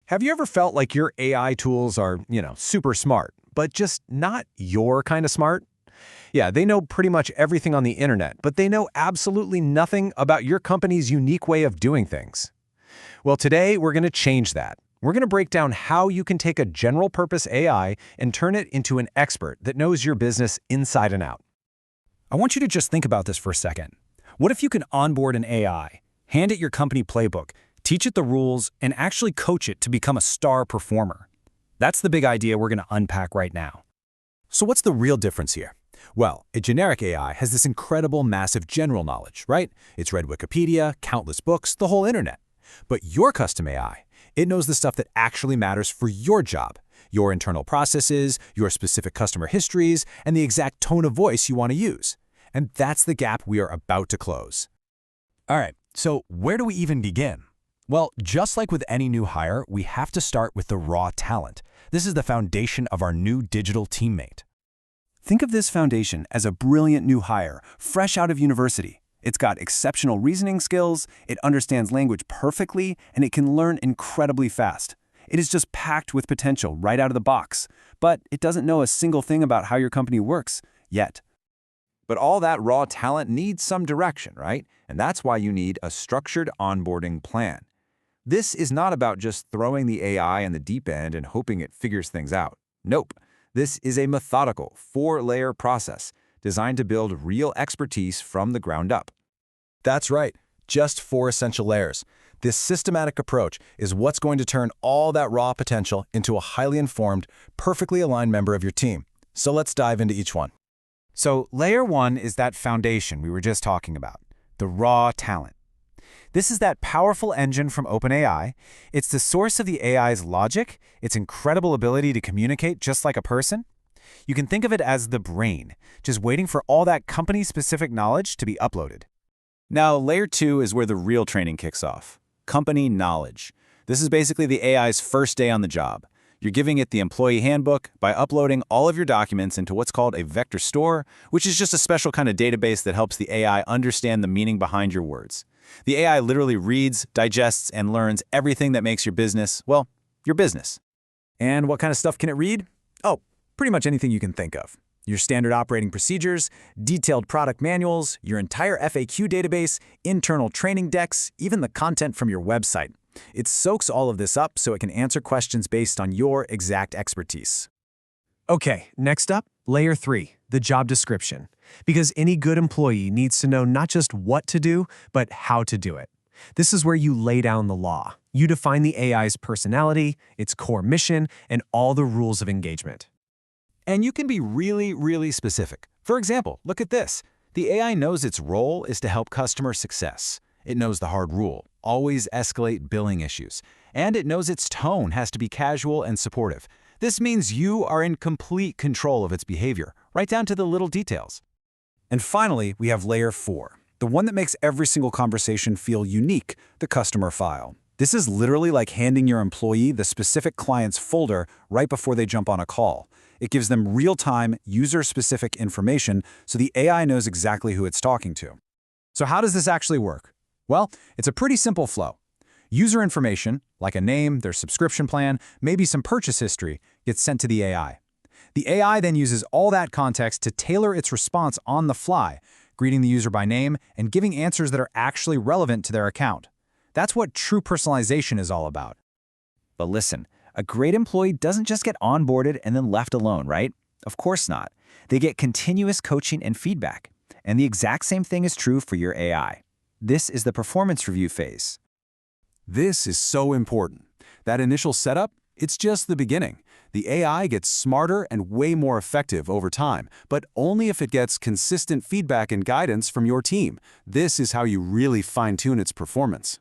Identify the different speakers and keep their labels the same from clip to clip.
Speaker 1: Have you ever felt like your AI tools are, super smart, but just not your kind of smart? Yeah, they know pretty much everything on the internet, but they know absolutely nothing about your company's unique way of doing things. Well, today we're going to change that. We're going to break down how you can take a general-purpose AI and turn it into an expert that knows your business inside and out.
Speaker 2: I want you to just think about this for a second. What if you can onboard an AI, hand it your company playbook, teach it the rules, and actually coach it to become a star performer? That's the big idea we're going to unpack right now.
Speaker 3: So what's the real difference here? Well, a generic AI has this incredible, massive general knowledge, right? It's read Wikipedia, countless books, the whole internet. But your custom AI, it knows the stuff that actually matters for your job, your internal processes, your specific customer histories, and the exact tone of voice you want to use. And that's the gap we are about to close. All right, so where do we even begin? Well, just like with any new hire, we have to start with the raw talent. This is the foundation of our new digital teammate.
Speaker 4: Think of this foundation as a brilliant new hire, fresh out of university. It's got exceptional reasoning skills, it understands language perfectly, and it can learn incredibly fast. It is just packed with potential right out of the box, but it doesn't know a single thing about how your company works, yet.
Speaker 5: But all that raw talent needs some direction, right? And that's why you need a structured onboarding plan. This is not about just throwing the AI in the deep end and hoping it figures things out. Nope. This is a methodical, 4-layer process designed to build real expertise from the ground up.
Speaker 3: That's right, just 4 essential layers. This systematic approach is what's going to turn all that raw potential into a highly informed, perfectly aligned member of your team. So let's dive into each one.
Speaker 6: So layer 1 is that foundation we were just talking about, the raw talent. This is that powerful engine from OpenAI. It's the source of the AI's logic, its incredible ability to communicate just like a person. You can think of it as the brain, just waiting for all that company-specific knowledge to be uploaded.
Speaker 2: Now, layer 2 is where the real training kicks off. Company knowledge. This is basically the AI's first day on the job. You're giving it the employee handbook by uploading all of your documents into what's called a vector store, which is just a special kind of database that helps the AI understand the meaning behind your words. The AI literally reads, digests, and learns everything that makes your business, well, your business.
Speaker 3: And what kind of stuff can it read? Oh, pretty much anything you can think of. Your standard operating procedures, detailed product manuals, your entire FAQ database, internal training decks, even the content from your website. It soaks all of this up so it can answer questions based on your exact expertise.
Speaker 1: Okay, next up, layer 3, the job description. Because any good employee needs to know not just what to do, but how to do it. This is where you lay down the law. You define the AI's personality, its core mission, and all the rules of engagement.
Speaker 3: And you can be really, really specific. For example, look at this. The AI knows its role is to help customer success. It knows the hard rule, always escalate billing issues. And it knows its tone has to be casual and supportive. This means you are in complete control of its behavior, right down to the little details.
Speaker 2: And finally, we have layer 4, the one that makes every single conversation feel unique, the customer file. This is literally like handing your employee the specific client's folder right before they jump on a call. It gives them real-time, user-specific information so the AI knows exactly who it's talking to. So how does this actually work? Well, it's a pretty simple flow. User information, like a name, their subscription plan, maybe some purchase history, gets sent to the AI. The AI then uses all that context to tailor its response on the fly, greeting the user by name and giving answers that are actually relevant to their account. That's what true personalization is all about.
Speaker 7: But listen, a great employee doesn't just get onboarded and then left alone, right? Of course not. They get continuous coaching and feedback. And the exact same thing is true for your AI. This is the performance review phase.
Speaker 3: This is so important. That initial setup, it's just the beginning. The AI gets smarter and way more effective over time, but only if it gets consistent feedback and guidance from your team. This is how you really fine-tune its performance.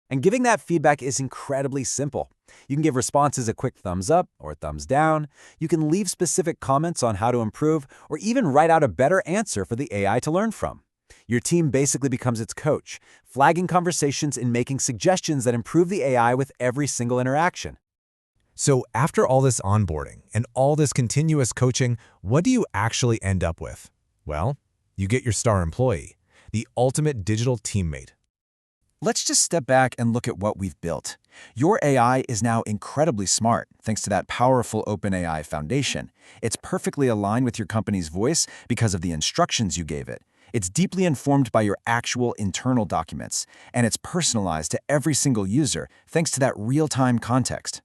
Speaker 1: And giving that feedback is incredibly simple. You can give responses a quick thumbs up or thumbs down. You can leave specific comments on how to improve, or even write out a better answer for the AI to learn from. Your team basically becomes its coach, flagging conversations and making suggestions that improve the AI with every single interaction.
Speaker 8: So after all this onboarding and all this continuous coaching, what do you actually end up with? Well, you get your star employee, the ultimate digital teammate.
Speaker 5: Let's just step back and look at what we've built. Your AI is now incredibly smart thanks to that powerful OpenAI foundation. It's perfectly aligned with your company's voice because of the instructions you gave it. It's deeply informed by your actual internal documents, and it's personalized to every single user thanks to that real-time context.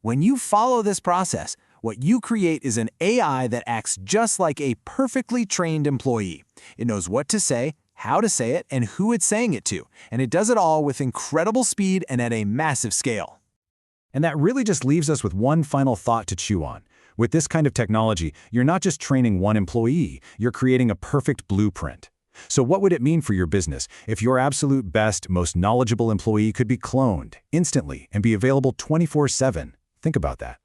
Speaker 1: When you follow this process, what you create is an AI that acts just like a perfectly trained employee. It knows what to say, how to say it, and who it's saying it to, and it does it all with incredible speed and at a massive scale.
Speaker 3: And that really just leaves us with one final thought to chew on. With this kind of technology, you're not just training one employee, you're creating a perfect blueprint. So what would it mean for your business if your absolute best, most knowledgeable employee could be cloned instantly and be available 24/7? Think about that.